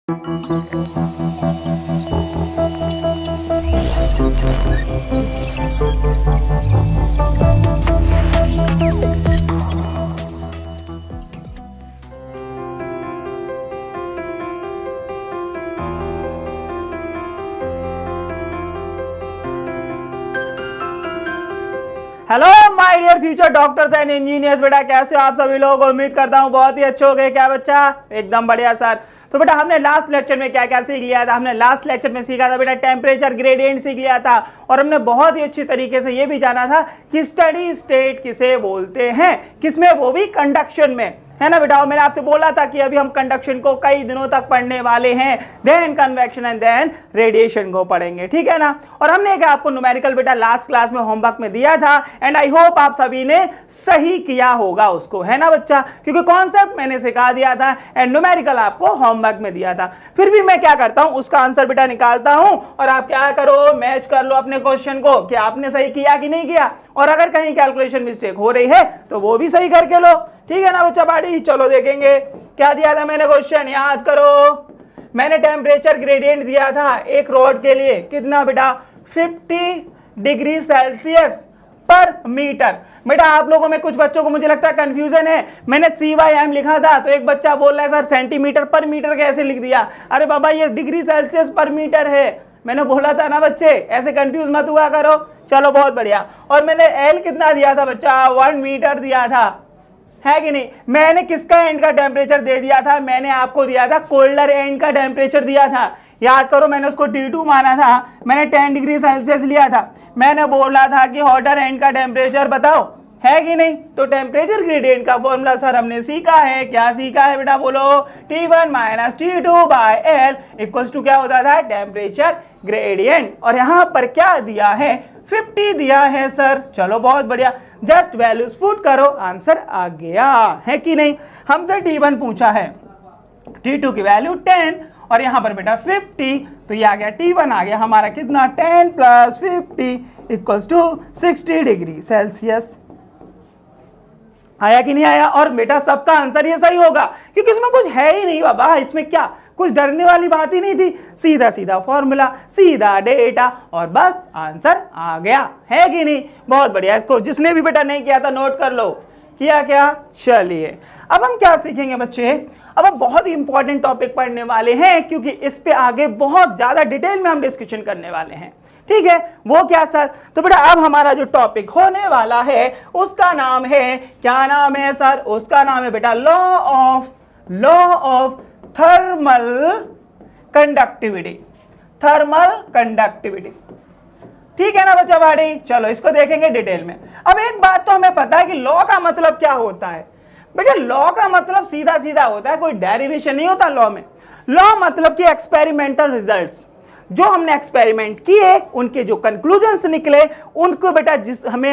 Hello my dear future doctors and engineers, बेटा कैसे हो आप सभी लोग। उम्मीद करता हूँ बहुत ही अच्छे हो गए। क्या बच्चा, एकदम बढ़िया सर। तो बेटा हमने लास्ट लेक्चर में क्या क्या सीख लिया था। हमने लास्ट लेक्चर में सीखा था बेटा टेम्परेचर ग्रेडियंट सीख लिया था, और हमने बहुत ही अच्छी तरीके से ये भी जाना था कि स्टडी स्टेट किसे बोलते हैं, किसमें, वो भी कंडक्शन में, है ना बेटा। मैंने आपसे बोला था कि अभी हम कंडक्शन को कई दिनों तक पढ़ने वाले हैं, then convection and then radiation को पढ़ेंगे, ठीक है ना। और हमने क्या आपको न्यूमेरिकल बेटा लास्ट क्लास में होमवर्क में दिया था, एंड आई होप आप सभी ने सही किया होगा उसको, है ना बच्चा, क्योंकि कॉन्सेप्ट मैंने सिखा दिया था एंड न्यूमेरिकल आपको होमवर्क में दिया था। फिर भी मैं क्या करता हूं, उसका आंसर बेटा निकालता हूं, और आप क्या करो, मैच कर लो अपने क्वेश्चन को कि आपने सही किया कि नहीं किया, और अगर कहीं कैलकुलेशन मिस्टेक हो रही है तो वो भी सही करके लो, ठीक है ना बच्चा बाड़ी। चलो देखेंगे क्या दिया था मैंने क्वेश्चन, याद करो। मैंने टेम्परेचर ग्रेडियंट दिया था एक रॉड के लिए, कितना बेटा, 50 डिग्री सेल्सियस पर मीटर। बेटा आप लोगों में कुछ बच्चों को मुझे लगता है कंफ्यूजन है, मैंने CYM लिखा था तो एक बच्चा बोल रहा है सर सेंटीमीटर पर मीटर कैसे लिख दिया। अरे बाबा ये डिग्री सेल्सियस पर मीटर है, मैंने बोला था ना बच्चे, ऐसे कंफ्यूज मत हुआ करो। चलो बहुत बढ़िया। और मैंने L कितना दिया था बच्चा, 1 मीटर दिया था, है कि नहीं। मैंने किसका एंड का टेम्परेचर दे दिया था, मैंने आपको दिया था कोल्डर एंड का टेम्परेचर दिया था, याद करो। मैंने उसको T2 माना था, मैंने 10 डिग्री सेल्सियस लिया था। मैंने बोला था कि हॉटर एंड का टेम्परेचर बताओ, है कि नहीं। तो टेम्परेचर ग्रेडियंट का फॉर्मूला सर हमने सीखा है, क्या सीखा है बेटा बोलो, T1 minus T2 by L equals to क्या होता था, टेम्परेचर ग्रेडियंट। और यहाँ पर क्या दिया है, 50 दिया है सर। चलो बहुत बढ़िया, जस्ट वैल्यूज पुट करो, आंसर आ गया, है कि नहीं। हमसे T1 पूछा है, T2 की वैल्यू 10 और यहाँ पर बेटा 50, तो ये आ गया T1 आ गया हमारा कितना, 10 plus 50 equals to 60 degree Celsius. आया कि नहीं आया। और बेटा सबका आंसर ये सही होगा क्योंकि इसमें कुछ है ही नहीं बाबा, इसमें क्या कुछ डरने वाली बात ही नहीं थी, सीधा सीधा फॉर्मूला, सीधा डेटा, और बस आंसर आ गया, है कि नहीं। बहुत बढ़िया। इसको जिसने भी बेटा नहीं किया था नोट कर लो, किया क्या। चलिए अब हम क्या सीखेंगे बच्चे, अब हम बहुत ही इंपॉर्टेंट टॉपिक पढ़ने वाले हैं, क्योंकि इस पे आगे बहुत ज्यादा डिटेल में हम डिस्कशन करने वाले हैं, ठीक है। वो क्या सर, तो बेटा अब हमारा जो टॉपिक होने वाला है उसका नाम है, क्या नाम है सर, उसका नाम है बेटा law of thermal conductivity, thermal conductivity, ठीक है ना बच्चा बाड़ी। चलो इसको देखेंगे डिटेल में। अब एक बात तो हमें पता है कि लॉ का मतलब क्या होता है बेटा, लॉ का मतलब सीधा सीधा होता है, कोई डेरिवेशन नहीं होता लॉ में। लॉ मतलब कि एक्सपेरिमेंटल रिजल्ट्स, जो हमने एक्सपेरिमेंट किए उनके जो कंक्लूजन्स निकले उनको बेटा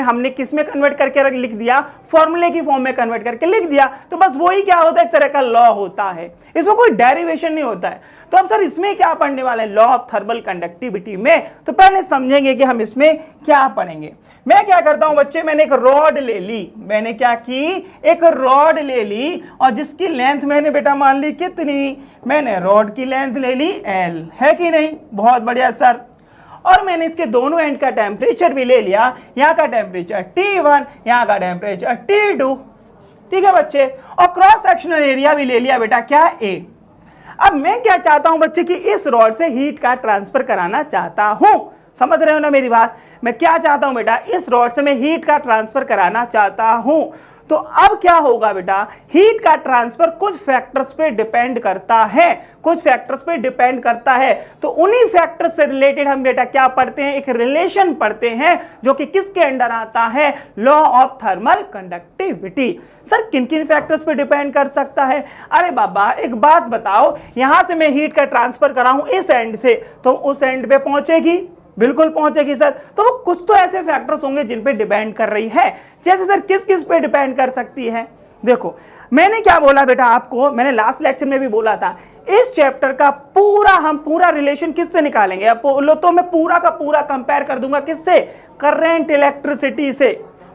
हमने किस में कन्वर्ट करके लिख दिया, फॉर्मूले की फॉर्म में कन्वर्ट करके लिख दिया, तो बस वही क्या होता है, एक तरह का लॉ होता है, इसमें कोई डेरिवेशन नहीं होता है। तो अब सर इसमें क्या पढ़ने वाले हैं, लॉ ऑफ थर्मल कंडक्टिविटी में। तो पहले समझेंगे कि हम इसमें क्या पढ़ेंगे। मैं क्या करता हूं बच्चे, मैंने एक रॉड ले ली, मैंने क्या की, एक रॉड ले ली, और जिसकी लेंथ मैंने बेटा मान ली कितनी, मैंने रॉड की लेंथ ले ली L, है कि नहीं। बहुत बढ़िया सर। और मैंने इसके दोनों एंड का टेम्परेचर भी ले लिया, यहाँ का टेम्परेचर T1, यहाँ का टेम्परेचर T2, ठीक है बच्चे। और क्रॉस सेक्शनल एरिया भी ले लिया बेटा क्या, A। अब मैं क्या चाहता हूं बच्चे कि इस रॉड से हीट का ट्रांसफर कराना चाहता हूं, समझ रहे हो ना मेरी बात। मैं क्या चाहता हूं बेटा, इस रॉड से मैं हीट का ट्रांसफर कराना चाहता हूं। तो अब क्या होगा बेटा, हीट का ट्रांसफर कुछ फैक्टर्स पे डिपेंड करता है, कुछ फैक्टर्स पे डिपेंड करता है। तो उन्हीं फैक्टर्स से रिलेटेड हम बेटा क्या पढ़ते हैं, एक रिलेशन पढ़ते हैं, जो कि किसके अंडर आता है, law of thermal conductivity. Sir किन किन फैक्टर्स पे डिपेंड कर सकता है। अरे बाबा एक बात बताओ, यहां से मैं हीट का ट्रांसफर कराऊं इस एंड से, तो उस एंड पे पहुंचेगी, बिल्कुल पहुंचेगी सर। तो वो कुछ तो ऐसे फैक्टर्स होंगे जिन पे डिपेंड कर रही है। जैसे सर किस किस पे डिपेंड कर सकती है, देखो मैंने क्या बोला बेटा आपको, मैंने लास्ट लेक्चर में भी बोला था, इस चैप्टर का हम पूरा रिलेशन किससे निकालेंगे। अब बोलो तो मैं पूरा का पूरा कंपेयर कर दूंगा किससे, करंट इलेक्ट्रिसिटी से।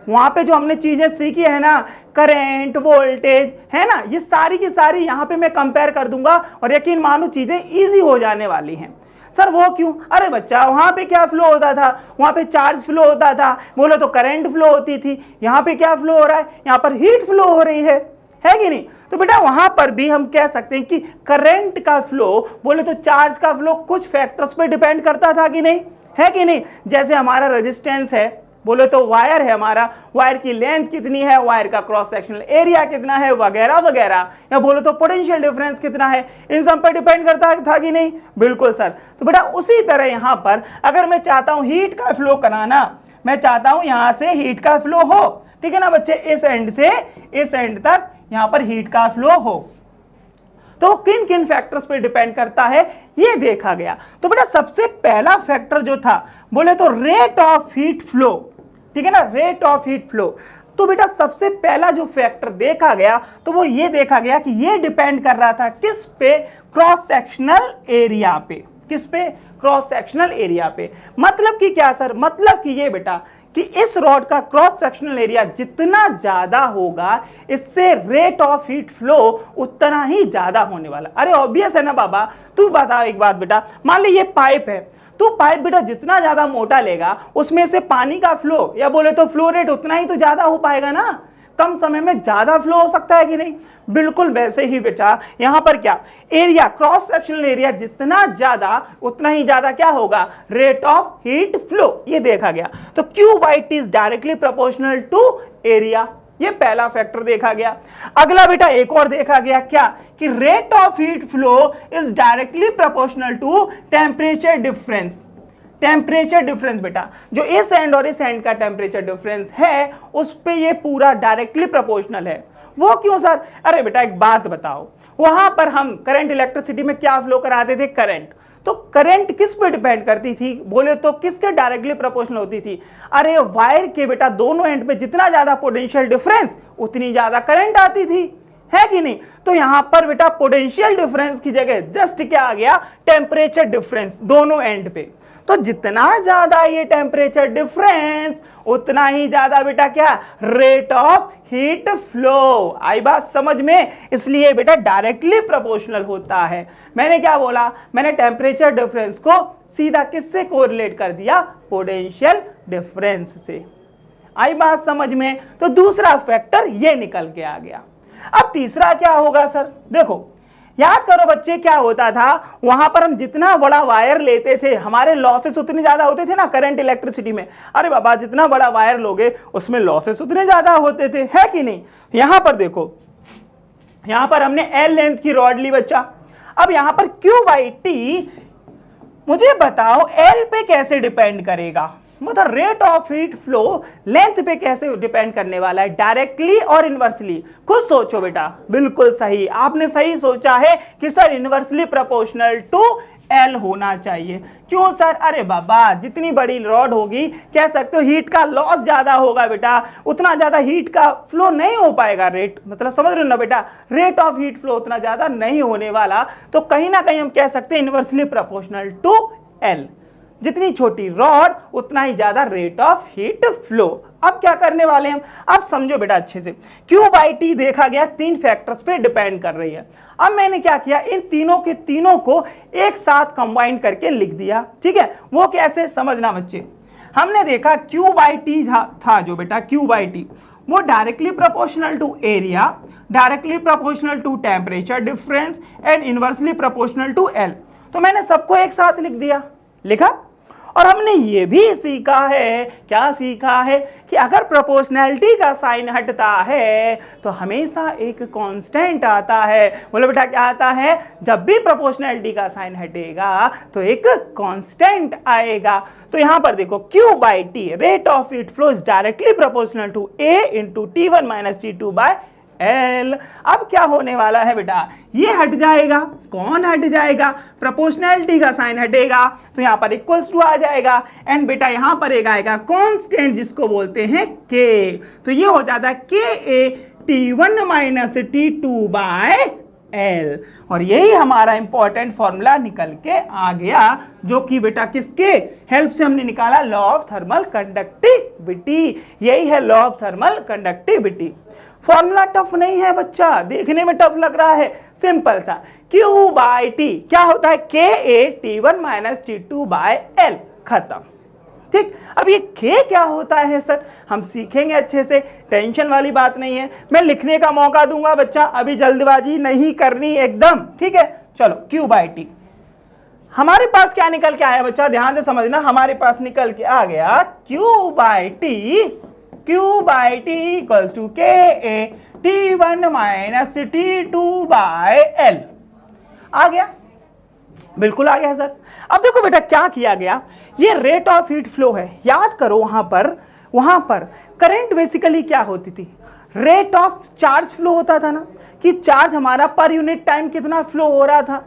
वहां पे जो हमने चीजें सीखी है ना, करंट, वोल्टेज, है ना, ये सारी की सारी यहाँ पे मैं कंपेयर कर दूंगा और यकीन मानो चीजें इजी हो जाने वाली हैं। सर वो क्यों? अरे बच्चा वहां पे क्या फ्लो होता था? वहां पे चार्ज फ्लो होता था, बोले तो करंट फ्लो होती थी। यहाँ पे क्या फ्लो हो रहा है? यहाँ पर हीट फ्लो हो रही है कि नहीं? तो बेटा वहां पर भी हम कह सकते हैं कि करंट का फ्लो बोले तो चार्ज का फ्लो कुछ फैक्टर्स पे डिपेंड करता था कि नहीं, है कि नहीं? जैसे हमारा रेजिस्टेंस है, बोले तो वायर है, हमारा वायर की लेंथ कितनी है, वायर का क्रॉस सेक्शनल एरिया कितना है, वगैरह वगैरह, या बोले तो पोटेंशियल डिफरेंस कितना है, इन सब पर डिपेंड करता था कि नहीं? बिल्कुल सर। तो बेटा उसी तरह यहां पर अगर मैं चाहता हूं हीट का फ्लो कराना, मैं चाहता हूं यहां से हीट का फ्लो हो, ठीक है ना बच्चे, इस एंड से इस एंड तक यहां पर हीट का फ्लो हो, तो किन किन फैक्टर्स पे डिपेंड करता है ये देखा गया। तो बेटा सबसे पहला फैक्टर जो था बोले तो रेट ऑफ हीट फ्लो, ठीक है ना, रेट ऑफ हीट फ्लो। तो बेटा सबसे पहला जो फैक्टर देखा गया तो वो ये देखा गया कि ये डिपेंड कर रहा था किस पे? क्रॉस सेक्शनल एरिया पे। किस पे? क्रॉस सेक्शनल एरिया पे। मतलब कि क्या सर? मतलब कि ये बेटा कि इस रॉड का क्रॉस सेक्शनल एरिया जितना ज्यादा होगा, इससे रेट ऑफ हीट फ्लो उतना ही ज्यादा होने वाला। अरे ऑब्वियस है ना बाबा। तू बता एक बात बेटा, मान ले ये पाइप है, तो पाइप बेटा जितना ज्यादा मोटा लेगा उसमें से पानी का फ्लो या बोले तो फ्लो रेट उतना ही तो ज्यादा हो पाएगा ना, कम समय में ज्यादा फ्लो हो सकता है कि नहीं? बिल्कुल वैसे ही बेटा यहां पर क्या, एरिया, क्रॉस सेक्शनल एरिया जितना ज्यादा उतना ही ज्यादा क्या होगा? Rate of heat flow. ये देखा गया। तो Q by T is directly proportional to area, ये पहला फैक्टर देखा गया। अगला बेटा एक और देखा गया, क्या कि rate of heat flow is directly proportional to temperature difference. Temperature difference बेटा, जो इस एंड और इस एंड का टेम्परेचर डिफरेंस है उस पे ये पूरा डायरेक्टली प्रोपोर्शनल है। वो क्यों सर? अरे बेटा एक बात बताओ, वहां पर हम करंट इलेक्ट्रिसिटी में क्या फ्लो कराते थे? करंट। तो करंट किस पे डिपेंड करती थी? बोले तो किसके डायरेक्टली प्रोपोर्शनल होती थी? अरे वायर के बेटा दोनों एंड पे जितना ज्यादा पोटेंशियल डिफरेंस उतनी ज्यादा करंट आती थी, है कि नहीं? तो यहां पर बेटा पोटेंशियल डिफरेंस की जगह जस्ट क्या आ गया? टेम्परेचर डिफरेंस दोनों एंड पे। तो जितना ज्यादा ये टेम्परेचर डिफरेंस उतना ही ज्यादा बेटा क्या? Rate of heat flow. आई बात समझ में? इसलिए बेटा डायरेक्टली प्रोपोर्शनल होता है। मैंने क्या बोला? मैंने टेम्परेचर डिफरेंस को सीधा किससे कोरिलेट कर दिया? पोटेंशियल डिफरेंस से। आई बात समझ में? तो दूसरा फैक्टर ये निकल के आ गया। अब तीसरा क्या होगा सर? देखो याद करो बच्चे, क्या होता था वहां पर हम जितना बड़ा वायर लेते थे हमारे लॉसेस उतने ज्यादा होते थे ना करंट इलेक्ट्रिसिटी में। अरे बाबा जितना बड़ा वायर लोगे उसमें लॉसेस उतने ज्यादा होते थे, है कि नहीं? यहां पर देखो, यहां पर हमने L लेंथ की रॉड ली बच्चा। अब यहां पर Q by T, मुझे बताओ L पे कैसे डिपेंड करेगा? मतलब rate of heat flow length पे कैसे डिपेंड करने वाला है? डायरेक्टली और इनवर्सली? खुद सोचो बेटा। बिल्कुल सही, आपने सही सोचा है कि sir inversely proportional to L होना चाहिए। क्यों सर? अरे बाबा जितनी बड़ी रॉड होगी कह सकते हो हीट का लॉस ज्यादा होगा बेटा, उतना ज्यादा हीट का फ्लो नहीं हो पाएगा। रेट मतलब समझ रहे हो ना बेटा, रेट ऑफ हीट फ्लो उतना ज्यादा नहीं होने वाला। तो कहीं ना कहीं हम कह सकते हैं इनवर्सली प्रोपोर्शनल टू L। जितनी छोटी रॉड उतना ही ज्यादा रेट ऑफ हीट फ्लो। अब क्या करने वाले हैं हम? अब समझो बेटा अच्छे से, Q by T देखा गया तीन फैक्टर्स पे डिपेंड कर रही है। अब मैंने क्या किया, इन तीनों के तीनों को एक साथ कंबाइन करके लिख दिया। ठीक है, वो कैसे समझना बच्चे। हमने देखा Q by T था जो बेटा Q by T, वो directly proportional to area, directly proportional to temperature difference and inversely proportional to L। तो मैंने सबको एक साथ लिख दिया, लिखा। और हमने ये भी सीखा है, क्या सीखा है, कि अगर प्रोपोर्शनैलिटी का साइन हटता है तो हमेशा एक कांस्टेंट आता है। बोलो बेटा क्या आता है? जब भी प्रोपोर्शनैलिटी का साइन हटेगा तो एक कांस्टेंट आएगा। तो यहां पर देखो Q by T rate of heat flow is directly proportional to A into T1 minus T2 by L। अब क्या होने वाला है बेटा, ये हट जाएगा। कौन हट जाएगा? प्रोपोर्शनैलिटी का साइन हटेगा तो यहां पर इक्वल्स टू आ जाएगा। एंड बेटा यहां पर एक आएगा कांस्टेंट जिसको बोलते हैं K। तो ये हो जाता है KA T1 minus T2 by L। और यही हमारा इंपॉर्टेंट फॉर्मूला निकल के आ गया, जो कि बेटा किसके हेल्प से हमने निकाला, लॉ ऑफ थर्मल कंडक्टिविटी। यही है law of thermal conductivity. Formula tough नहीं है बच्चा, देखने में टफ लग रहा है, सिंपल सा, Q बाय टी क्या होता है, KA T1 minus T2 by L, खत्म। ठीक, अब ये K क्या होता है सर, हम सीखेंगे अच्छे से, टेंशन वाली बात नहीं है, मैं लिखने का मौका दूंगा बच्चा, अभी जल्दबाजी नहीं करनी एकदम, ठीक है। चलो Q बाय टी, हमारे पास क्या निकल के आया बच्चा, ध्यान से समझना, हमारे पास निकल के आ गया Q by T equals to KA T1 minus T2 by L। आ गया, बिल्कुल आ गया सर। अब देखो बेटा क्या किया गया, ये रेट ऑफ हीट फ्लो है, याद करो वहां पर करंट बेसिकली क्या होती थी, रेट ऑफ चार्ज फ्लो होता था ना, कि चार्ज हमारा पर यूनिट टाइम कितना फ्लो हो रहा था,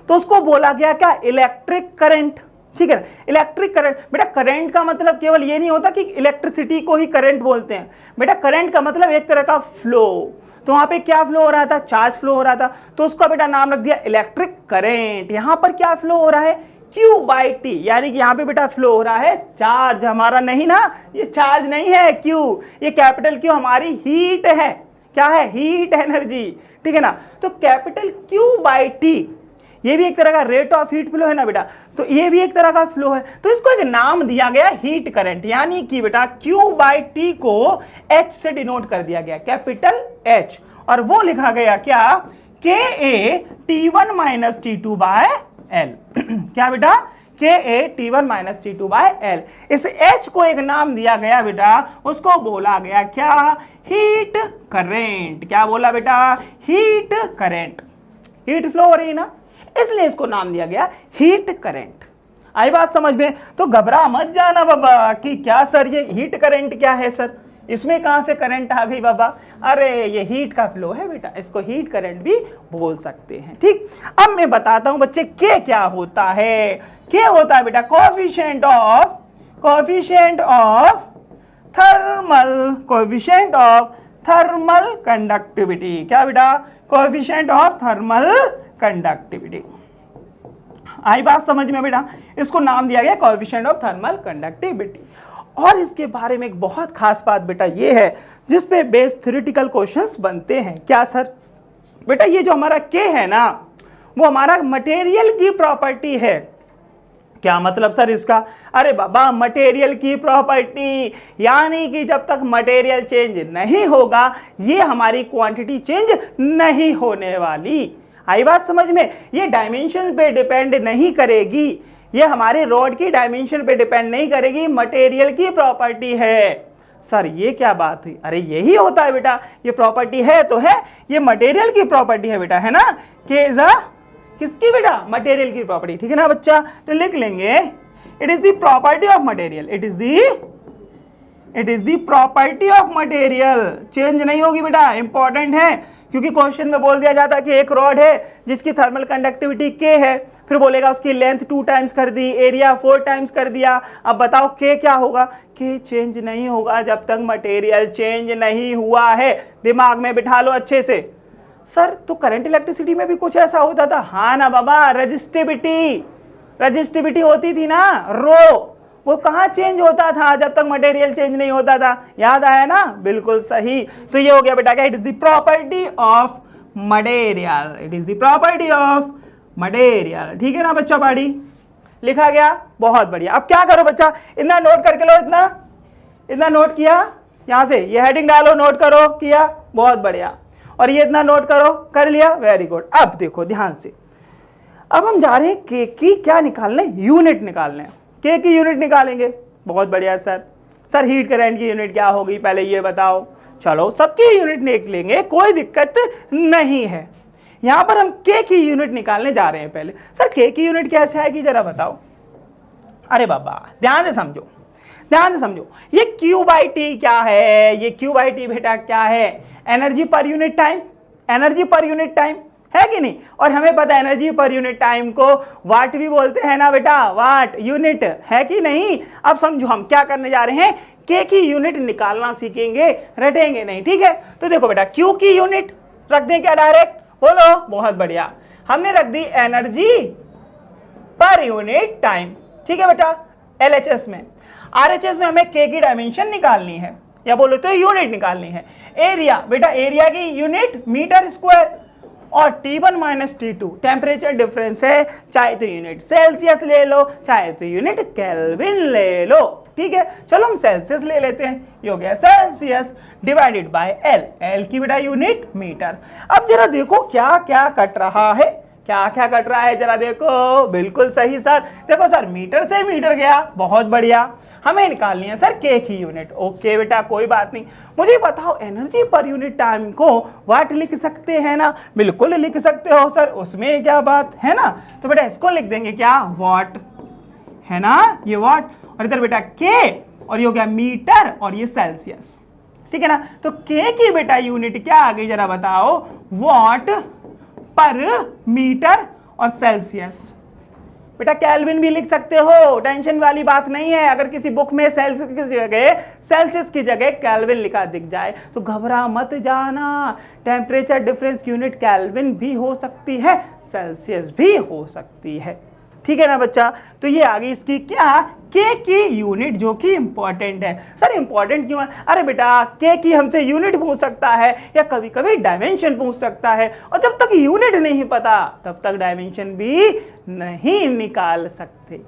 तो उसको बोला गया क्या, इलेक्ट्रिक करंट। ठीक है ना, इलेक्ट्रिक करंट। बेटा करंट का मतलब केवल ये नहीं होता कि इलेक्ट्रिसिटी को ही करंट बोलते हैं, बेटा करंट का मतलब एक तरह का फ्लो, तो वहां पे क्या फ्लो हो रहा था, चार्ज फ्लो हो रहा था, तो उसका बेटा नाम रख दिया इलेक्ट्रिक करंट। यहां पर क्या फ्लो हो रहा है, Q बाई टी, यानी कि यहाँ पे बेटा फ्लो हो रहा है चार्ज, हमारा नहीं ना, ये चार्ज नहीं है Q, ये कैपिटल Q हमारी हीट है, क्या है, हीट एनर्जी, ठीक है ना। तो कैपिटल Q बाई टी, ये भी एक तरह का रेट ऑफ हीट फ्लो है ना बेटा, तो ये भी एक तरह का फ्लो है, तो इसको एक नाम दिया गया हीट करंट, यानी कि बेटा Q बाई टी को H से डिनोट कर दिया गया, कैपिटल H, और वो लिखा गया क्या, KA T1 minus T2 by L। क्या बेटा, KA T1 minus T2 by L। इस H को एक नाम दिया गया बेटा, उसको बोला गया क्या, हीट करेंट। क्या बोला बेटा, हीट करेंट, हीट फ्लो हो रही है ना, इसलिए इसको नाम दिया गया हीट करंट। आई बात समझ में, तो घबरा मत जाना बाबा कि क्या सर ये हीट करंट क्या है सर, इसमें कहां से करंट आ गई बाबा, अरे ये हीट का फ्लो है बेटा, इसको हीट करंट भी बोल सकते हैं। ठीक, अब मैं बताता हूं बच्चे के क्या होता है। के होता है बेटा कोएफिशिएंट ऑफ थर्मल कंडक्टिविटी। क्या बेटा, कोएफिशिएंट ऑफ थर्मल कंडक्टिविटी। आई बात समझ में बेटा, इसको नाम दिया गया कोएफिशिएंट ऑफ थर्मल कंडक्टिविटी। और इसके बारे में एक बहुत खास बात बेटा ये है, जिस पे बेस्ड थ्योरेटिकल क्वेश्चंस बनते हैं। क्या सर, बेटा ये जो हमारा के है ना, वो हमारा मटेरियल की प्रॉपर्टी है। क्या मतलब सर इसका, अरे बाबा मटेरियल की प्रॉपर्टी, यानी कि जब तक मटेरियल चेंज नहीं होगा, ये हमारी क्वांटिटी चेंज नहीं होने वाली। आई बात समझ में, ये डायमेंशन पे डिपेंड नहीं करेगी, ये हमारे रॉड की डायमेंशन पे डिपेंड नहीं करेगी, मटेरियल की प्रॉपर्टी है। सर ये क्या बात हुई, अरे यही होता है बेटा, ये प्रॉपर्टी है तो है, ये मटेरियल की प्रॉपर्टी है बेटा, है ना, के इज अ किसकी बेटा, मटेरियल की प्रॉपर्टी, ठीक है ना बच्चा। तो लिख लेंगे it is the property of material, it is the property of material, change नहीं होगी बेटा, इंपॉर्टेंट है, क्योंकि क्वेश्चन में बोल दिया जाता है कि एक रॉड है जिसकी थर्मल कंडक्टिविटी K है, फिर बोलेगा उसकी लेंथ 2 टाइम्स कर दी, एरिया 4 टाइम्स कर दिया, अब बताओ K क्या होगा, K चेंज नहीं होगा जब तक मटेरियल चेंज नहीं हुआ है। दिमाग में बिठा लो अच्छे से। सर तो करंट इलेक्ट्रिसिटी में भी कुछ ऐसा होता था, हाँ ना बाबा, रजिस्टिविटी होती थी ना, रो, वो कहाँ चेंज होता था जब तक मटेरियल चेंज नहीं होता था, याद आया ना, बिल्कुल सही। तो ये हो गया बेटा क्या, it is the property of material, it is the property of material, ठीक है ना बच्चा, पाड़ी लिखा गया, बहुत बढ़िया। अब क्या करो बच्चा, इतना नोट करके लो, इतना नोट किया, यहां से ये हेडिंग डालो, नोट करो, किया, बहुत बढ़िया, और ये इतना नोट करो, कर लिया, वेरी गुड। अब देखो ध्यान से, अब हम जा रहे हैं के की क्या निकालने, यूनिट निकालने, के की यूनिट निकालेंगे, बहुत बढ़िया सर हीट करंट की यूनिट क्या होगी पहले ये बताओ। चलो सबकी यूनिट निकाल लेंगे, कोई दिक्कत नहीं है। यहां पर हम के की यूनिट निकालने जा रहे हैं पहले। सर के की यूनिट कैसे आएगी जरा बताओ। अरे बाबा ध्यान से समझो, ये Q बाई टी क्या है, ये Q बाई टी बेटा क्या है, एनर्जी पर यूनिट टाइम, है कि नहीं, और हमें पता है एनर्जी पर यूनिट टाइम को वाट भी बोलते हैं ना बेटा, वाट यूनिट, है कि नहीं। अब समझो हम क्या करने जा रहे हैं, के की यूनिट निकालना सीखेंगे, रटेंगे नहीं, ठीक है। तो देखो बेटा Q की यूनिट रख दें क्या डायरेक्ट, बोलो, बहुत बढ़िया। हमने रख दी एनर्जी पर यूनिट टाइम, ठीक है बेटा, LHS में। RHS में हमें K की डायमेंशन निकालनी है, या बोलो तो यूनिट निकालनी है। एरिया, बेटा एरिया की यूनिट मीटर स्क्वायर, और T1 minus T2 temperature difference है, चाहे तो यूनिट सेल्सियस ले लो, चाहे तो यूनिट केल्विन ले लो, ठीक है। चलो हम सेल्सियस ले लेते हैं, ये हो गया Celsius divided by L, L की बेटा यूनिट मीटर। अब जरा देखो क्या क्या कट रहा है, क्या क्या कट रहा है जरा देखो, बिल्कुल सही सर। देखो सर, मीटर से मीटर गया, बहुत बढ़िया। हमें निकालनी है सर K की यूनिट। ओके बेटा, कोई बात नहीं। मुझे बताओ एनर्जी पर यूनिट टाइम को वाट लिख सकते हैं ना? बिल्कुल लिख सकते हो सर, उसमें क्या बात है ना। तो बेटा इसको लिख देंगे क्या, वाट, है ना, ये वाट, और इधर बेटा K, और ये हो गया मीटर, और ये सेल्सियस, ठीक है ना। तो K की बेटा यूनिट क्या आ गई जरा बताओ, वाट पर मीटर और सेल्सियस। बेटा केल्विन भी लिख सकते हो, टेंशन वाली बात नहीं है। अगर किसी बुक में सेल्सियस की जगह केल्विन लिखा दिख जाए तो घबरा मत जाना, टेम्परेचर डिफरेंस यूनिट केल्विन भी हो सकती है, सेल्सियस भी हो सकती है, ठीक है ना बच्चा। तो ये आ गई इसकी क्या, K की यूनिट, जो कि इंपॉर्टेंट है। सर इंपॉर्टेंट क्यों है? अरे बेटा K की हमसे यूनिट पूछ सकता है, या कभी कभी डायमेंशन पूछ सकता है, और जब तक यूनिट नहीं पता तब तक डायमेंशन भी नहीं निकाल सकते।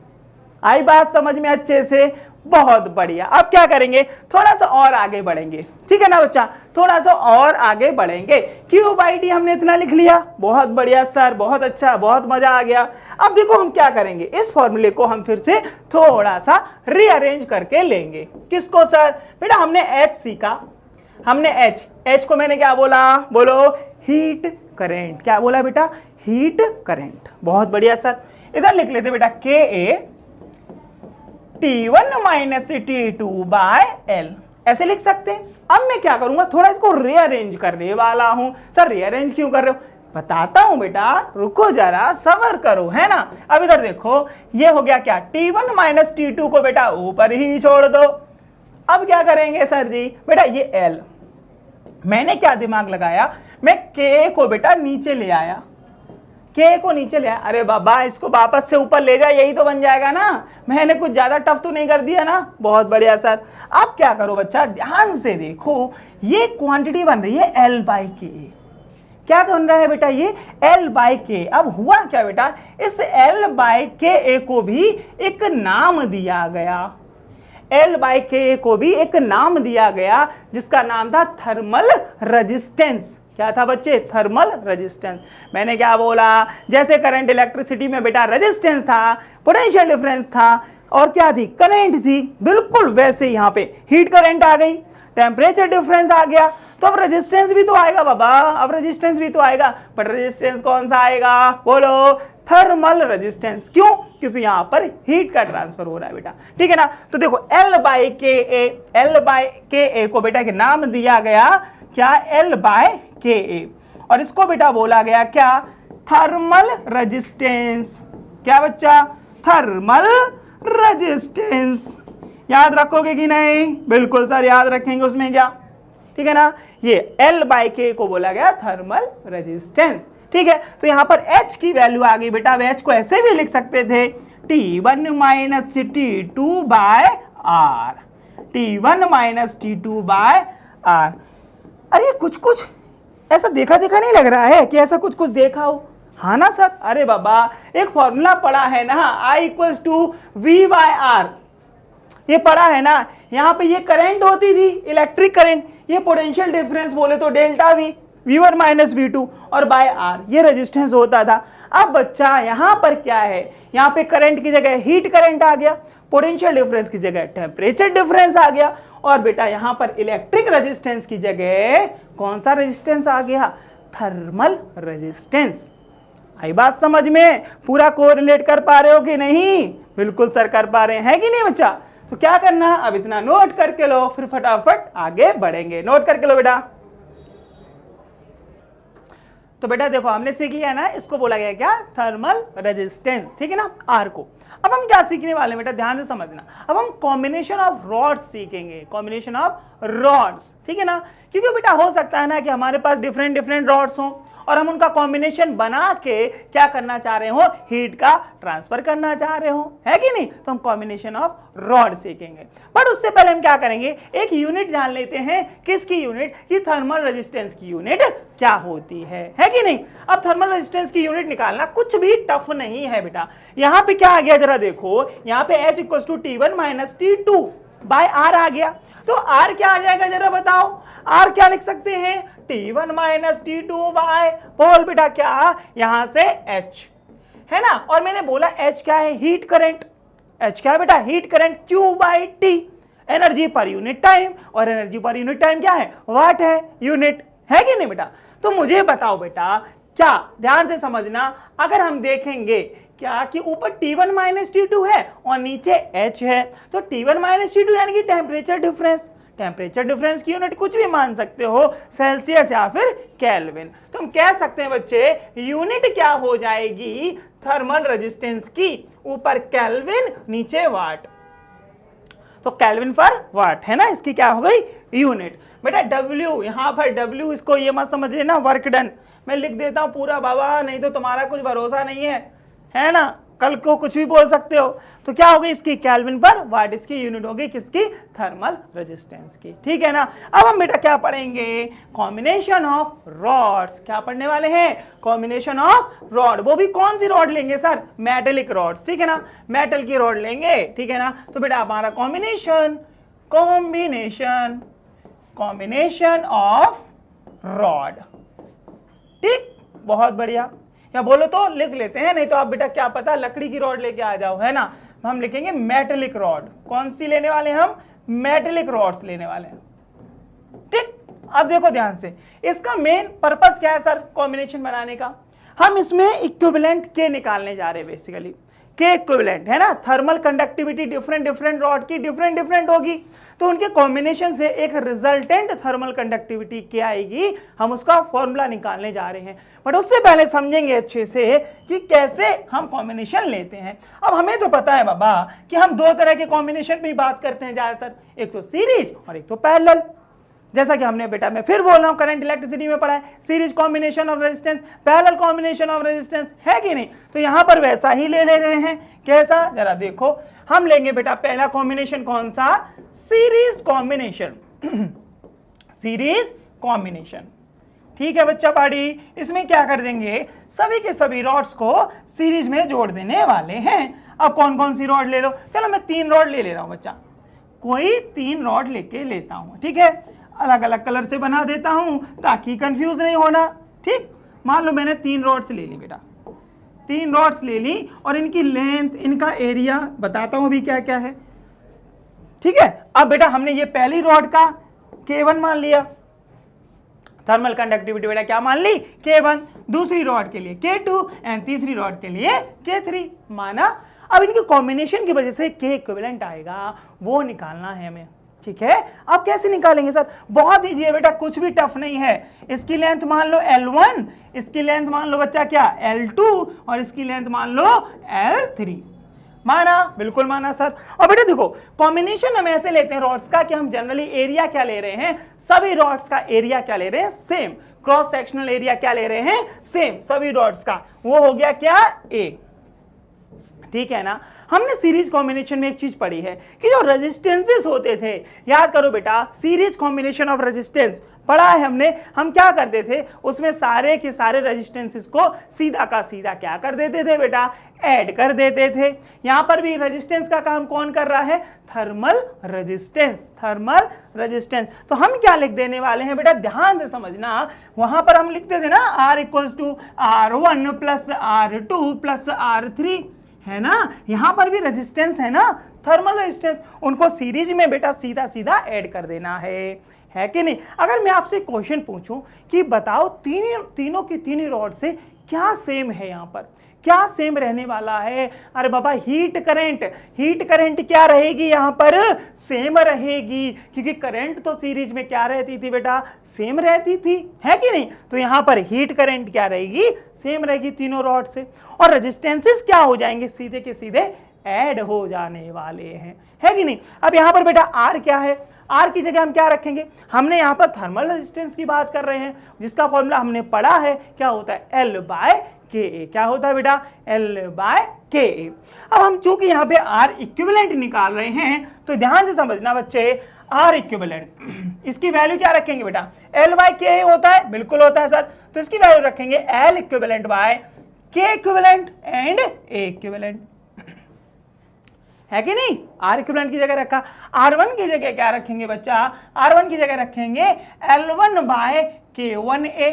आई बात समझ में अच्छे से? बहुत बढ़िया। अब क्या करेंगे, थोड़ा सा और आगे बढ़ेंगे, ठीक है ना बच्चा, थोड़ा सा और आगे बढ़ेंगे। Q/T हमने इतना लिख लिया, बहुत बढ़िया सर, बहुत अच्छा, बहुत मजा आ गया। अब देखो हम क्या करेंगे, इस फॉर्मूले को हम फिर से थोड़ा सा रीअरेंज करके लेंगे। किसको सर? बेटा हमने H सीखा, हमने H को मैंने क्या बोला, बोलो हीट करंट। क्या बोला बेटा? Heat current. बहुत बढ़िया सर। इधर लिख लेते बेटा KA T1 minus T2 by L, ऐसे लिख सकते हैं। अब मैं क्या करूंगा, थोड़ा इसको रीअरेंज करने वाला हूं। सर रीअरेंज क्यों कर रहे हो? बताता हूं बेटा, रुको जरा, सब्र करो, है ना। अब इधर देखो, ये हो गया क्या, T1 माइनस T2 को बेटा ऊपर ही छोड़ दो। अब क्या करेंगे सर जी, बेटा ये L, मैंने क्या दिमाग लगाया, मैं K को बेटा नीचे ले आया, K को नीचे ले आया। अरे बाबा इसको वापस से ऊपर ले जाए, यही तो बन जाएगा ना। मैंने कुछ ज्यादा टफ तो नहीं कर दिया ना। बहुत बढ़िया सर। अब क्या करो बच्चा, ध्यान से देखो, ये क्वांटिटी बन रही है L/K। क्या बन रहा है बेटा, ये L/K। अब हुआ क्या बेटा, इस L/K को भी एक नाम दिया गया, L/K को भी एक नाम दिया गया, जिसका नाम था थर्मल रेजिस्टेंस। क्या था बच्चे? Thermal resistance. मैंने क्या बोला, जैसे करंट इलेक्ट्रिसिटी में बेटा रेजिस्टेंस था, पोटेंशियल डिफरेंस था, और क्या थी, करंट थी, बिल्कुल वैसे यहाँ पे हीट करंट आ गई, टेम्परेचर डिफरेंस आ गया, तो अब रेजिस्टेंस भी तो आएगा बाबा, अब रेजिस्टेंस भी तो आएगा। बट रेजिस्टेंस कौन सा आएगा, बोलो, थर्मल रेजिस्टेंस। क्यों? क्योंकि यहाँ पर हीट का ट्रांसफर हो रहा है बेटा, ठीक है ना। तो देखो L/Ka को बेटा के नाम दिया गया क्या, L/Ka, और इसको बेटा बोला गया क्या, थर्मल रेजिस्टेंस। क्या बच्चा? Thermal resistance. याद रखोगे कि नहीं? बिल्कुल सर याद रखेंगे, उसमें क्या, ठीक है ना। ये L/K को बोला गया थर्मल रेजिस्टेंस, ठीक है। तो यहां पर H की वैल्यू आ गई बेटा। H को ऐसे भी लिख सकते थे, T1 minus T2 by R, T1 minus T2 by R। अरे कुछ कुछ ऐसा देखा देखा नहीं लग रहा है कि ऐसा कुछ कुछ देखा हो? हाँ ना सर। अरे बाबा एक फॉर्मूला पढ़ा है ना, I = V/R, ये पढ़ा है ना। यहाँ पे ये करंट होती थी, इलेक्ट्रिक करंट, ये पोटेंशियल डिफरेंस बोले तो delta V, V1 minus V2, और बाय R ये रेजिस्टेंस होता था। अब बच्चा यहाँ पर क्या है, यहाँ पे करंट की जगह हीट करंट आ गया, पोटेंशियल डिफरेंस की जगह टेम्परेचर डिफरेंस आ गया, और बेटा यहाँ पर इलेक्ट्रिक रेजिस्टेंस की जगह कौन सा रेजिस्टेंस आ गया, थर्मल रेजिस्टेंस। आई बात समझ में? पूरा कोरिलेट कर पा रहे हो कि नहीं? बिल्कुल सर कर पा रहे हैं, है कि नहीं बच्चा? तो क्या करना, अब इतना नोट करके लो, फिर फटाफट आगे बढ़ेंगे। नोट करके लो बेटा। तो बेटा देखो हमने सीख लिया ना, इसको बोला गया क्या, थर्मल रेजिस्टेंस, ठीक है ना, आर को। अब हम क्या सीखने वाले हैं बेटा, ध्यान से समझना। अब हम कॉम्बिनेशन ऑफ रॉड्स सीखेंगे, कॉम्बिनेशन ऑफ रॉड्स, ठीक है ना। क्योंकि बेटा हो सकता है ना कि हमारे पास डिफरेंट डिफरेंट रॉड्स हों, और हम उनका कॉम्बिनेशन बना के क्या करना चाह रहे हो, हीट का ट्रांसफर करना चाह रहे हो, है कि नहीं। तो हम कॉम्बिनेशन ऑफ रॉड सीखेंगे, बट उससे पहले हम क्या करेंगे, एक यूनिट जान लेते हैं। किसकी यूनिट, कि थर्मल रेजिस्टेंस की यूनिट क्या होती है कि नहीं। अब थर्मल रेजिस्टेंस की यूनिट निकालना कुछ भी टफ नहीं है बेटा। यहां पे क्या आ गया जरा देखो, यहां पे H = T1 - T2 by R आ गया। तो R क्या आ जाएगा जरा बताओ, R क्या लिख सकते हैं, T1 - T2 बाय बोल बेटा क्या, यहां से H है ना। और मैंने बोला H क्या है, हीट करंट। H क्या है बेटा, heat current, Q/T energy per unit time, और एनर्जी पर यूनिट टाइम क्या है, वाट है, यूनिट, है कि नहीं बेटा। तो मुझे बताओ बेटा, क्या ध्यान से समझना, अगर हम देखेंगे क्या कि ऊपर T1 - T2 है और नीचे H है, तो T1 - T2 यानी कि टेम्परेचर डिफरेंस। टेम्परेचर डिफरेंस की यूनिट कुछ भी मान सकते हो, सेल्सियस या फिर केल्विन। तो हम कह सकते हैं बच्चे, यूनिट क्या हो जाएगी थर्मल रेजिस्टेंस की, ऊपर केल्विन नीचे वाट। तो केल्विन पर वाट है ना, इसकी क्या हो गई यूनिट। बेटा W, यहां पर W, इसको ये मत समझ लेना वर्क डन, मैं लिख देता हूं पूरा बाबा, नहीं तो तुम्हारा कुछ भरोसा नहीं है ना, कल को कुछ भी बोल सकते हो। तो क्या होगी इसकी, केल्विन पर वाट इसकी यूनिट होगी, किसकी, थर्मल रेजिस्टेंस की, ठीक है ना। अब हम बेटा क्या पढ़ेंगे, कॉम्बिनेशन ऑफ रॉड्स। क्या पढ़ने वाले हैं, कॉम्बिनेशन ऑफ रॉड। वो भी कौन सी रॉड लेंगे सर, मेटेलिक रॉड्स, ठीक है ना, मेटल की रॉड लेंगे, ठीक है ना। तो बेटा हमारा कॉम्बिनेशन ऑफ रॉड, ठीक, बहुत बढ़िया। या बोलो तो लिख लेते हैं, नहीं तो आप बेटा क्या पता लकड़ी की रॉड लेके आ जाओ, है ना। हम लिखेंगे मेटेलिक रॉड। कौन सी लेने वाले हम, मेटेलिक रॉड्स लेने वाले हैं, ठीक। अब देखो ध्यान से, इसका मेन पर्पस क्या है सर, कॉम्बिनेशन बनाने का। हम इसमें इक्विवेलेंट के निकालने जा रहे हैं, बेसिकली के इक्विवेलेंट, है ना। थर्मल कंडक्टिविटी डिफरेंट रॉड की डिफरेंट होगी, तो उनके कॉम्बिनेशन से एक रिजल्टेंट थर्मल कंडक्टिविटी क्या आएगी, हम उसका फॉर्मूला निकालने जा रहे हैं। बट उससे पहले समझेंगे अच्छे से कि कैसे हम कॉम्बिनेशन लेते हैं। अब हमें तो पता है बाबा कि हम दो तरह के कॉम्बिनेशन पे बात करते हैं ज्यादातर, एक तो सीरीज और एक तो पैरेलल। जैसा कि हमने बेटा, मैं फिर बोल रहा हूं, करंट इलेक्ट्रिसिटी में पढ़ा है, series combination of resistance, parallel combination of resistance, है कि नहीं। तो यहां पर वैसा ही ले रहे हैं, कैसा जरा देखो। हम लेंगे बेटा पहला कॉम्बिनेशन कौन सा, सीरीज कॉम्बिनेशन सीरीज कॉम्बिनेशन, ठीक है बच्चा पाड़ी। इसमें क्या कर देंगे, सभी के सभी रॉड्स को सीरीज में जोड़ देने वाले हैं। अब कौन कौन सी रॉड ले लो, चलो मैं 3 रॉड ले रहा हूं बच्चा, कोई 3 रॉड लेके लेता हूं, ठीक है। अलग अलग कलर से बना देता हूं ताकि कंफ्यूज नहीं होना, ठीक। मान लो मैंने 3 रॉड्स ले ली बेटा, 3 रॉड्स ले ली, और इनकी लेंथ, इनका एरिया बताता हूं अभी क्या क्या है, ठीक है। अब बेटा हमने ये पहली रॉड का K1 मान लिया, थर्मल कंडक्टिविटी बेटा क्या मान ली, K1। दूसरी रॉड के लिए K2 एंड तीसरी रॉड के लिए K3 माना। अब इनके कॉम्बिनेशन की वजह से K इक्विवेलेंट आएगा, वो निकालना है हमें, ठीक है। अब कैसे निकालेंगे सर, बहुत इजी है बेटा, कुछ भी टफ नहीं है। इसकी लेंथ मान लो L1, इसकी लेंथ मान लो बच्चा क्या L2, और इसकी लेंथ मान लो L3। माना, बिल्कुल माना सर। और बेटा देखो, कॉम्बिनेशन हम ऐसे लेते हैं रॉड्स का कि हम जनरली एरिया क्या ले रहे हैं, सभी रॉड्स का एरिया क्या ले रहे हैं, सेम। क्रॉस सेक्शनल एरिया क्या ले रहे हैं, सेम, सभी रॉड्स का, वो हो गया क्या, A, ठीक है ना। हमने सीरीज कॉम्बिनेशन में एक चीज पढ़ी है कि जो रेजिस्टेंसेस होते थे, याद करो बेटा, सीरीज कॉम्बिनेशन ऑफ रेजिस्टेंस पढ़ा है हमने। हम क्या करते थे, उसमें सारे के सारे रेजिस्टेंसेस को सीधा का सीधा क्या कर देते थे बेटा, ऐड कर देते थे। यहां पर भी रेजिस्टेंस का काम कौन कर रहा है, थर्मल रेजिस्टेंस, थर्मल रेजिस्टेंस। तो हम क्या लिख देने वाले हैं बेटा, ध्यान से समझना। वहां पर हम लिखते थे ना R = R1 + R2 + R3, है ना। यहां पर भी रेजिस्टेंस है ना, थर्मल रेजिस्टेंस, उनको सीरीज में बेटा सीधा सीधा ऐड कर देना है कि नहीं। अगर मैं आपसे क्वेश्चन पूछूं कि बताओ तीनों की तीनों रॉड से क्या सेम है, यहां पर क्या सेम रहने वाला है, अरे बाबा हीट करंट क्या रहेगी, यहां पर सेम रहेगी, क्योंकि करंट तो सीरीज में क्या रहती थी बेटा, सेम रहती थी, है कि नहीं। तो यहां पर हीट करंट क्या रहेगी, सेम रहेगी तीनों रॉड से। और रेजिस्टेंसेस क्या हो जाएंगे, सीधे के सीधे ऐड हो जाने वाले हैं, है कि नहीं। अब यहां पर बेटा R क्या है, आर की जगह हम क्या रखेंगे, हमने यहाँ पर थर्मल रेजिस्टेंस की बात कर रहे हैं जिसका फॉर्मूला हमने पढ़ा है, क्या होता है L/Ka। क्या होता है बेटा, L/Ka। अब हम चूंकि यहाँ पे आर इक्विवेलेंट निकाल रहे हैं तो ध्यान से समझना बच्चे, आर इक्विवेलेंट इसकी वैल्यू क्या रखेंगे बेटा, L/Ka होता है, बिल्कुल होता है सर, तो इसकी वैल्यू रखेंगे L equivalent by K equivalent and A equivalent, है कि नहीं। आर इक्विवेलेंट की जगह रखा, R1 की जगह क्या रखेंगे बच्चा, R1 की जगह रखेंगे L1 बाय K1A,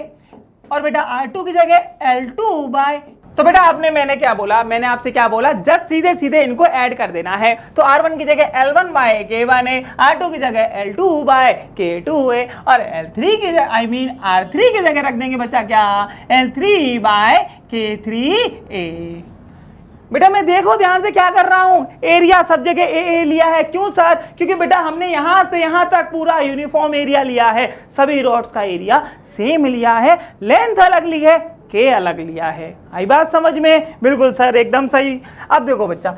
और बेटा R2 की जगह L2 बाय, तो बेटा आपने मैंने क्या बोला, मैंने आपसे क्या बोला, जस्ट सीधे सीधे इनको ऐड कर देना है। तो R1 की जगह L1 बाय K1A, R2 की जगह L2 बाय K2A, और L3 की जगह R3 की जगह रख देंगे बच्चा क्या, L3 बाय K3A। बेटा मैं देखो ध्यान से क्या कर रहा हूं, एरिया सब जगह ए लिया है, क्यों सर, क्योंकि बेटा हमने यहां से यहां तक पूरा यूनिफॉर्म एरिया लिया है, सभी रॉड्स का एरिया सेम लिया है, लेंथ अलग ली है, के अलग लिया है। आई बात समझ में, बिल्कुल सर एकदम सही। अब देखो बच्चा,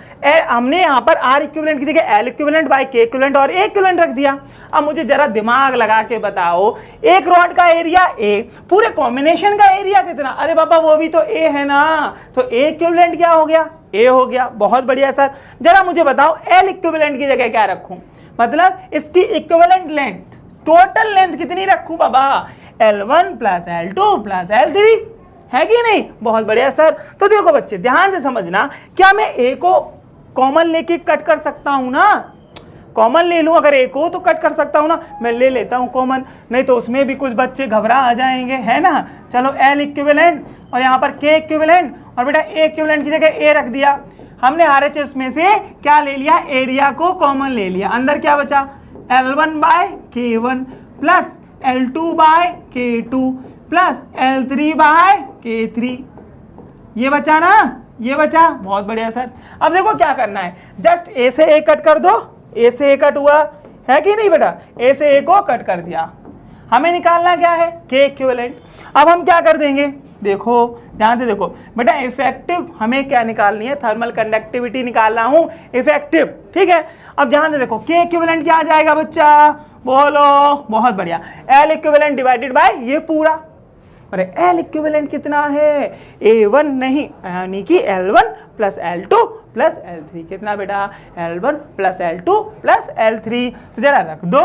हमने यहाँ पर आर इक्विवेलेंट की जगह एल इक्विवेलेंट बाय के इक्विवेलेंट और ए इक्विवेलेंट रख दिया। अब मुझे जरा दिमाग लगा के बताओ, एक रॉड का एरिया ए, पूरे कॉम्बिनेशन का एरिया कितना, अरे बाबा वो भी तो ए है ना, तो ए इक्विवेलेंट क्या हो गया, ए हो गया, बहुत बढ़िया सर। जरा मुझे बताओ एल इक्विवेलेंट की जगह क्या रखूं, मतलब इसकी इक्विवेलेंट लेंथ, टोटल लेंथ कितनी रखूं बाबा, L1 plus L2 plus L3, है कि नहीं, बहुत बढ़िया सर। तो देखो बच्चे ध्यान से समझना, क्या मैं ए को कॉमन लेके कट कर सकता हूं ना, कॉमन ले लूं अगर ए को तो कट कर सकता हूं ना, मैं ले लेता हूं कॉमन, नहीं तो उसमें भी कुछ बच्चे घबरा आ जाएंगे, है ना। चलो एल इक्विवेलेंट और यहाँ पर के इक्विवेलेंट, और बेटा ए इक्विवेलेंट की जगह ए रख दिया। हमने RHS में से क्या ले लिया, एरिया को कॉमन ले लिया, अंदर क्या बचा, L1 by K1 plus L2 by K2 plus L3 by K3, ये बचा ना, ये बचा, बहुत बढ़िया सर। अब देखो क्या करना है, जस्ट ए से ए कट कर दो, ए से ए कट हुआ, है कि नहीं बेटा, ए से ए को कट कर दिया। हमें निकालना क्या है, के इक्विवेलेंट। अब हम क्या कर देंगे, देखो ध्यान से देखो बेटा, इफेक्टिव हमें क्या निकालनी है, थर्मल कंडक्टिविटी निकालना हूं, इफेक्टिव, ठीक है। अब ध्यान से देखो के इक्विवेलेंट क्या आ जाएगा बच्चा, बोलो, बहुत बढ़िया, एल इक्विवेलेंट डिवाइडेड बाय ये पूरा, अरे एल इक्विवेलेंट कितना है, A1 नहीं, यानी कि L1 plus L2 plus L3, कितना बेटा, L1 plus L2 plus L3, तो जरा रख दो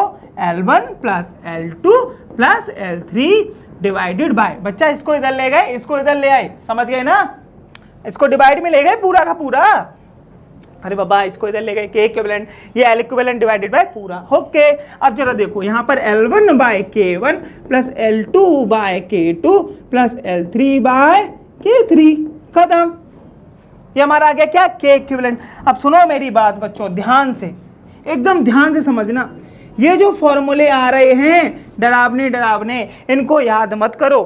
L1 plus L2 plus L3 divided bye, बच्चा इसको इधर ले गए, इसको इधर ले आए, समझ गए ना, इसको डिवाइड में ले गए पूरा का पूरा, अरे बाबा इसको इधर ले गए, के इक्विवेलेंट, ये एल इक्विवेलेंट डिवाइडेड बाय पूरा, ओके। अब जरा देखो यहाँ पर L1 by K1 plus L2 by K2 plus L3 by K3, खत्म, ये हमारा आ गया क्या, के इक्विवेलेंट। अब सुनो मेरी बात बच्चों, ध्यान से, एकदम ध्यान से समझना, ये जो फॉर्मूले आ रहे हैं डरावने डरावने, इनको याद मत करो,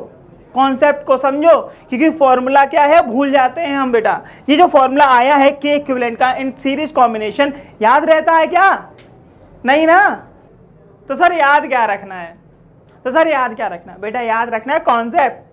कॉन्सेप्ट को समझो, क्योंकि फॉर्मूला क्या है भूल जाते हैं हम बेटा। ये जो फॉर्मूला आया है के इक्विवेलेंट का इन सीरीज कॉम्बिनेशन, याद रहता है क्या, नहीं ना, तो सर याद क्या रखना है, तो सर याद क्या रखना है बेटा, याद रखना है कॉन्सेप्ट।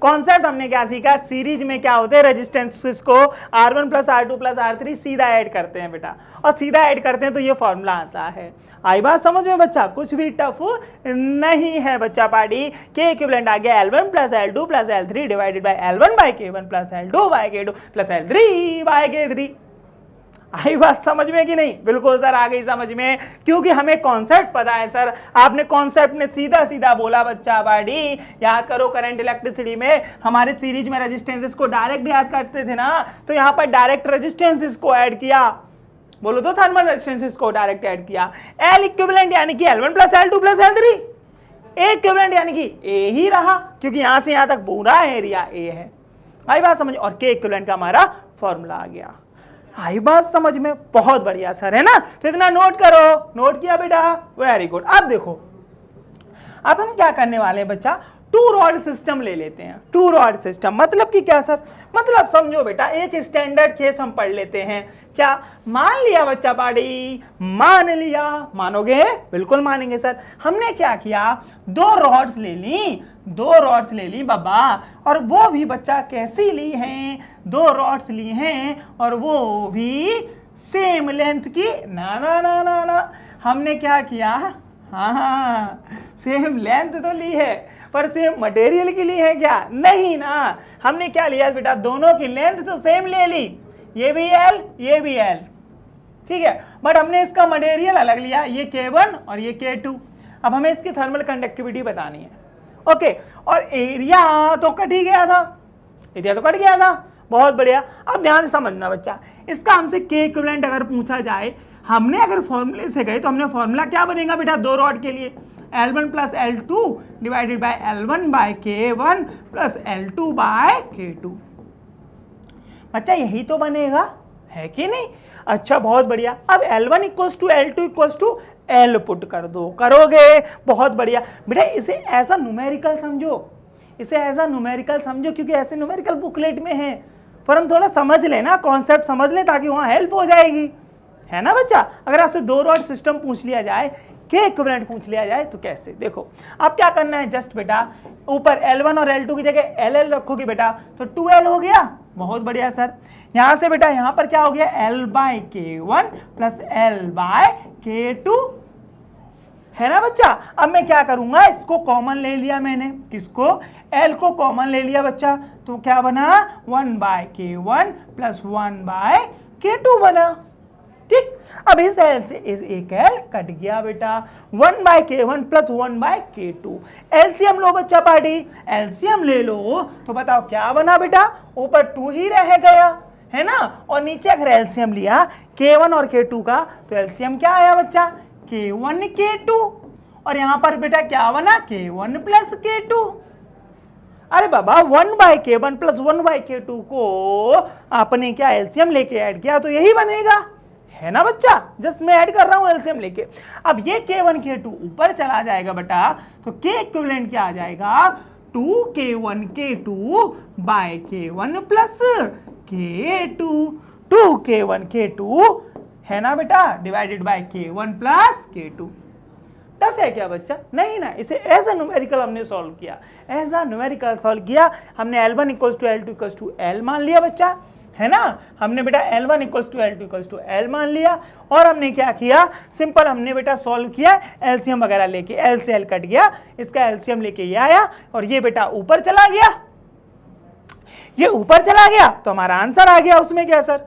कॉन्सेप्ट हमने क्या सीखा, सीरीज में क्या होते हैं, रेजिस्टेंस को R1 plus R2 plus R3 सीधा ऐड करते हैं बेटा, और सीधा ऐड करते हैं तो ये फॉर्मूला आता है। आई बात समझ में बच्चा, कुछ भी टफ नहीं है बच्चा पार्टी। के इक्विवेलेंट आ गया L1 plus L2 plus L3 divided by L1 by K1 plus L2 by K2 plus L3 by K3। आई बात समझ में कि नहीं, बिल्कुल सर आ गई समझ में, क्योंकि हमें कॉन्सेप्ट पता है सर। आपने कॉन्सेप्ट में सीधा सीधा बोला बच्चा पार्टी, याद करो करंट इलेक्ट्रिसिटी में हमारे सीरीज में रेजिस्टेंसेस को डायरेक्ट याद करते थे ना, तो यहाँ पर डायरेक्ट रेजिस्टेंसेस को ऐड किया, बोलो तो थर्मल रेजिस्टेंसेस को डायरेक्ट ऐड किया। एल इक्विवेलेंट यानी कि L1 plus L2 plus L3, ए इक्विवेलेंट यानी कि ए ही रहा, क्योंकि यहां से यहां तक पूरा एरिया ए है। आई बात समझ, और के इक्विवेलेंट का हमारा फॉर्मूला आ गया। आई बात समझ में, बहुत बढ़िया सर, है ना। तो इतना नोट करो, नोट किया बेटा, वेरी गुड। अब देखो, अब हम क्या करने वाले हैं बच्चा, टू रॉड सिस्टम ले लेते हैं। टू रॉड सिस्टम मतलब कि क्या सर, मतलब समझो बेटा, एक स्टैंडर्ड केस हम पढ़ लेते हैं। क्या मान लिया बच्चा पार्टी, मान लिया, मानोगे, बिल्कुल मानेंगे सर। हमने क्या किया, दो रॉड्स ले ली बाबा, और वो भी बच्चा कैसी ली हैं, दो रॉड्स ली हैं, और वो भी सेम लेंथ की, ना ना ना ना ना, हमने क्या किया, हाँ, सेम लेंथ तो ली है पर सेम मटेरियल की ली है क्या? नहीं ना, हमने क्या लिया बेटा, दोनों की लेंथ तो सेम ले ली, ये भी एल ये भी एल, ठीक है, बट हमने इसका मटेरियल अलग लिया, ये K1 और ये K2। अब हमें इसकी थर्मल कंडक्टिविटी बतानी है, ओके। और एरिया तो कट ही गया था, एरिया तो कट गया था, बहुत बढ़िया। अब ध्यान से समझना बच्चा, इसका हमसे K इक्विवेलेंट अगर पूछा जाए, हमने अगर फॉर्मूले से गए तो हमने फॉर्मूला क्या बनेगा बेटा, दो रॉड के लिए L1 plus L2 divided by L1 by K1 plus L2 by K2। बच्चा यही तो बनेगा, है कि नहीं? अच्छा, बहुत बढ़िया। अब L1 equals to L2 equals to L put कर दो, करोगे? बहुत बढ़िया बेटा। इसे ऐसा न्यूमेरिकल समझो, इसे ऐसा न्यूमेरिकल समझो, क्योंकि ऐसे न्यूमेरिकल बुकलेट में है, पर हम थोड़ा समझ लें ना, कॉन्सेप्ट समझ लें ताकि वहां हेल्प हो जाएगी, है ना बच्चा। अगर आपसे दो रॉड सिस्टम पूछ लिया जाए, के इक्विवेलेंट पूछ लिया जाए तो कैसे? देखो अब क्या करना है, जस्ट बेटा ऊपर L1 और L2 की जगह LL रखोगे बेटा, तो 2L हो गया। बहुत बढ़िया सर। यहां से बेटा यहां पर क्या हो गया, L by K1 plus L by K2, है ना बच्चा। अब मैं क्या करूंगा, इसको कॉमन ले लिया मैंने, किसको, L को कॉमन ले लिया बच्चा, तो क्या बना, 1 by K1 plus 1 by K2 बना, ठीक। अब इस L से इस एक L कट गया बेटा, 1 by K1 plus 1 by K2। LCM लो बच्चा पार्टी, एलसीएम ले लो तो बताओ क्या बना बेटा, ऊपर 2 ही रह गया, है ना, और नीचे अगर एलसीएम लिया K1 और K2 का, तो एलसीएम क्या आया बच्चा, K1 K2, और यहां पर बेटा क्या बना, K1 प्लस K2। अरे बाबा 1 by K1 plus 1 by K2 को आपने क्या एलसीएम लेके ऐड किया तो यही बनेगा, है ना बच्चा। जस्ट मैं ऐड कर रहा हूं एलसीएम लेके। अब ये K1 K2 ऊपर चला जाएगा बेटा, तो K इक्विवेलेंट क्या आ जाएगा, 2K1 K2 bye K1 plus K2, 2K1 K2, है ना बेटा, divided by K1 plus K2। Tough है क्या बच्चा? नहीं ना, इसे एज अ न्यूमेरिकल हमने सॉल्व किया, एज अ न्यूमेरिकल सॉल्व किया हमने। L1 equals to L2 equals to L मान लिया बच्चा, है ना। हमने बेटा L1 equals to L2 equals to L मान लिया, और हमने क्या किया, सिंपल हमने बेटा सॉल्व किया एलसीएम वगैरह लेके, L से L कट गया, इसका एलसीएम लेके ये आया, और ये बेटा ऊपर चला गया, ये ऊपर चला गया, तो हमारा आंसर आ गया। उसमें क्या सर,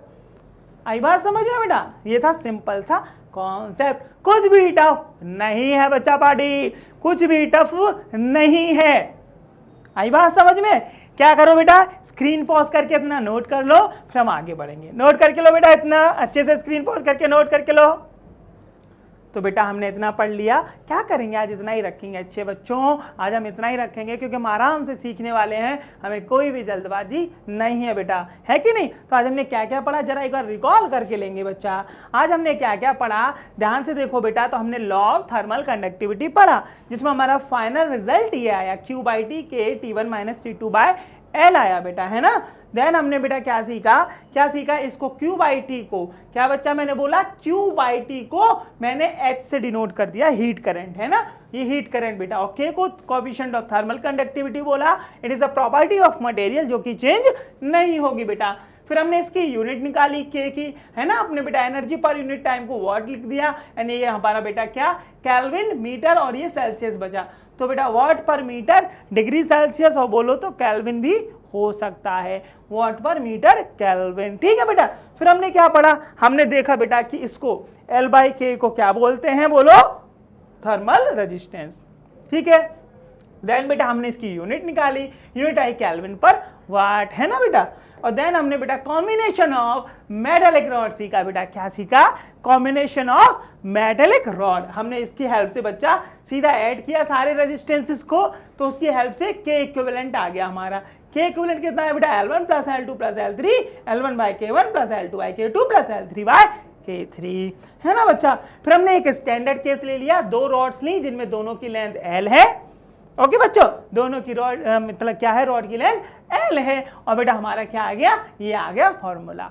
आई बात समझ में बेटा? ये था सिंपल सा कॉन्सेप्ट, कुछ भी टफ नहीं है बच्चा पार्टी, कुछ भी टफ नहीं है। आई बात समझ में? क्या करो बेटा, स्क्रीन पॉज करके इतना नोट कर लो, फिर हम आगे बढ़ेंगे। नोट करके लो बेटा, इतना अच्छे से स्क्रीन पॉज करके नोट करके लो। तो बेटा हमने इतना पढ़ लिया, क्या करेंगे आज इतना ही रखेंगे अच्छे बच्चों, आज हम इतना ही रखेंगे क्योंकि हम आराम से सीखने वाले हैं, हमें कोई भी जल्दबाजी नहीं है बेटा, है कि नहीं। तो आज हमने क्या क्या पढ़ा जरा एक बार रिकॉल करके लेंगे बच्चा। आज हमने क्या क्या पढ़ा, ध्यान से देखो बेटा। तो हमने लॉ ऑफ थर्मल कंडक्टिविटी पढ़ा, जिसमें हमारा फाइनल रिजल्ट ये आया, Q/T के T1 minus T2 by L आया बेटा, है ना। देन हमने बेटा क्या सीखा, इसको Q/T को क्या बच्चा मैंने बोला, Q/T को मैंने H से डिनोट कर दिया, हीट करंट, है ना, ये हीट करंट बेटा। और K को कोएफिशिएंट ऑफ थर्मल कंडक्टिविटी बोला, it is a property of material जो कि चेंज नहीं होगी बेटा। फिर हमने इसकी यूनिट निकाली K की, है ना, अपने बेटा एनर्जी पर यूनिट टाइम को वॉट लिख दिया, एंड ये हमारा बेटा क्या, केल्विन, मीटर, और ये सेल्सियस बचा। तो बेटा वॉट पर मीटर डिग्री सेल्सियस, और बोलो तो केल्विन भी हो सकता है, वॉट पर मीटर केल्विन, ठीक है बेटा। फिर हमने क्या पढ़ा, हमने देखा बेटा कि इसको L/K को क्या बोलते हैं, बोलो, थर्मल रेजिस्टेंस, ठीक है। देन बेटा हमने इसकी यूनिट निकाली, यूनिट आई केल्विन पर वाट, है ना बेटा। और देन हमने बेटा कॉम्बिनेशन ऑफ मेटालिक रॉड सीखा बेटा, क्या सीखा, कॉम्बिनेशन ऑफ मेटालिक रॉड। हमने इसकी हेल्प से बच्चा सीधा ऐड किया सारे रेजिस्टेंसेस को, तो उसकी हेल्प से K इक्विवेलेंट आ गया हमारा। K इक्विवेलेंट कितना है बेटा, L1 plus L2 plus L3, L1 by K1 plus L2 by K2 plus L3 by K3, है ना बच्चा। फिर हमने एक स्टैंडर्ड केस ले लिया, दो रॉड्स ली जिनमें दोनों की लेंथ L है, ओके बच्चों, दोनों की रॉड मतलब क्या है, रॉड की लेंथ L है। और बेटा हमारा क्या आ गया, ये आ गया फॉर्मूला।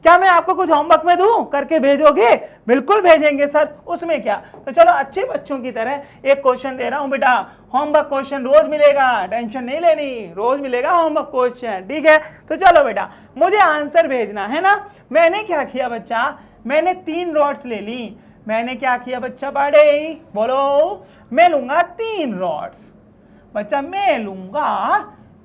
क्या मैं आपको कुछ होमवर्क में दूं, करके भेजोगे? बिल्कुल भेजेंगे सर, उसमें क्या। तो चलो अच्छे बच्चों की तरह एक क्वेश्चन दे रहा हूं बेटा, होमवर्क क्वेश्चन रोज मिलेगा, टेंशन नहीं लेनी, रोज मिलेगा होमवर्क क्वेश्चन, ठीक है। तो चलो बेटा मुझे आंसर भेजना है ना। मैंने क्या किया बच्चा, मैंने 3 रॉड्स ले ली, मैंने क्या किया बच्चा पाड़े, बोलो, मैं लूंगा 3 रॉड्स। बच्चा मैं लूंगा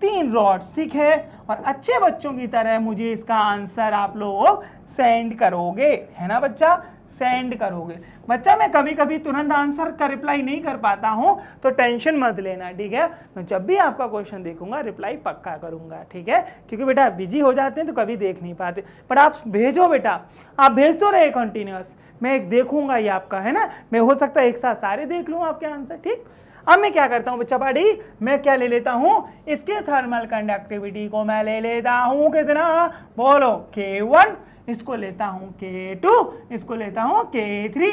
3 रॉड्स, ठीक है। और अच्छे बच्चों की तरह मुझे इसका आंसर आप लोग सेंड करोगे, है ना बच्चा, सेंड करोगे। बच्चा मैं कभी कभी तुरंत आंसर का रिप्लाई नहीं कर पाता हूं, तो टेंशन मत लेना, ठीक है। मैं जब भी आपका क्वेश्चन देखूंगा रिप्लाई पक्का करूंगा, ठीक है। क्योंकि बेटा बिजी हो जाते हैं तो कभी देख नहीं पाते, पर आप भेजो बेटा, आप भेज तो रहे कंटिन्यूअस, मैं एक देखूंगा ये आपका, है ना। मैं हो सकता है एक साथ सारे देख लूँ आपके आंसर, ठीक। अब मैं क्या करता हूं बच्चा पाड़ी, मैं क्या ले लेता हूं, इसके थर्मल कंडक्टिविटी को मैं ले लेता हूं कितना, बोलो K1, इसको लेता हूं K2, इसको लेता हूं K3,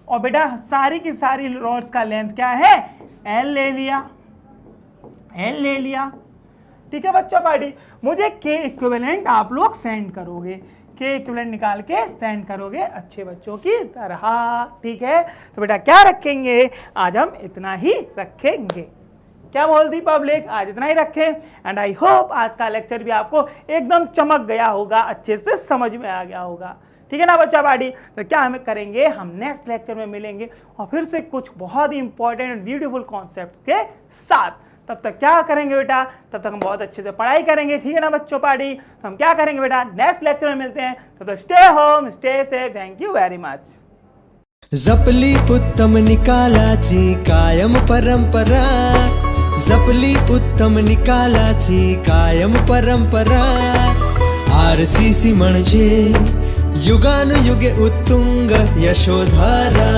और बेटा सारी की सारी रॉड्स का लेंथ क्या है, L ले लिया, L ले लिया, ठीक है बच्चा पार्टी। मुझे K इक्विवेलेंट आप लोग सेंड करोगे, K इक्विवेलेंट निकाल के सेंड करोगे अच्छे बच्चों की तरह, ठीक है। तो बेटा क्या रखेंगे, आज हम इतना ही रखेंगे। क्या बोलती पब्लिक, आज इतना ही रखें। एंड आई होप आज का लेक्चर भी आपको एकदम चमक गया होगा, अच्छे से समझ में आ गया होगा, ठीक है ना बच्चा पार्टी। तो क्या हमें करेंगे, हम नेक्स्ट लेक्चर में मिलेंगे और फिर से कुछ बहुत ही इंपॉर्टेंट एंड ब्यूटीफुल कॉन्सेप्ट के साथ। तब तक क्या करेंगे बेटा, तब तक हम बहुत अच्छे से पढ़ाई करेंगे, ठीक है ना बच्चों पार्टी। तो हम क्या करेंगे बेटा, नेक्स्ट लेक्चर में मिलते हैं। तो stay home, stay safe, thank you very much. जपली उत्तम निकालाची कायम परंपरा, जपली उत्तम निकालाची कायम परंपरा। RCC म्हणजे युगानुयुगे उत्तुंग यशोधारा।